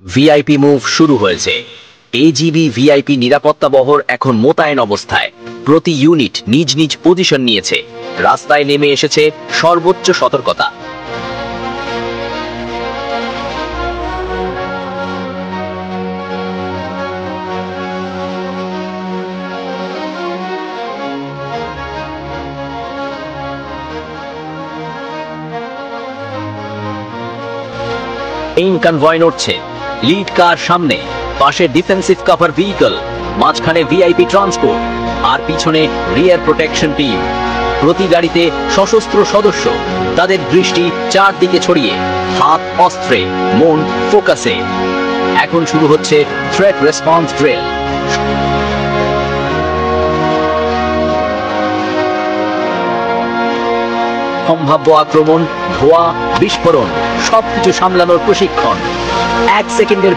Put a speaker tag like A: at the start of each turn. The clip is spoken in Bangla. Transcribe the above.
A: ভিআইপি মুভ শুরু হয়েছে। এজিবি ভিআইপি নিরাপত্তা বহর এখন মোতায়েন অবস্থায়। প্রতি ইউনিট নিজ নিজ পজিশন নিয়েছে। রাস্তায় নেমে এসেছে সর্বোচ্চ সতর্কতা। মেইন কনভয় নড়ছে। লিড কার সামনে, পাশে ডিফেন্সিভ কভার ভেহিকল, মাঝখানে ভিআইপি ট্রান্সপোর্ট আর পিছনে রিয়ার প্রোটেকশন টিম। প্রতি গাড়িতে সশস্ত্র সদস্য, তাদের দৃষ্টি চারদিকে ছড়িয়ে, হাত অস্ত্রে, মন ফোকাসে। এখন শুরু হচ্ছে থ্রেট রেসপন্স ড্রিল। সম্ভাব্য আক্রমণ, ধোঁয়া, বিস্ফোরণ সবকিছু সামলানোর প্রশিক্ষণ। 1 সেকেন্ডের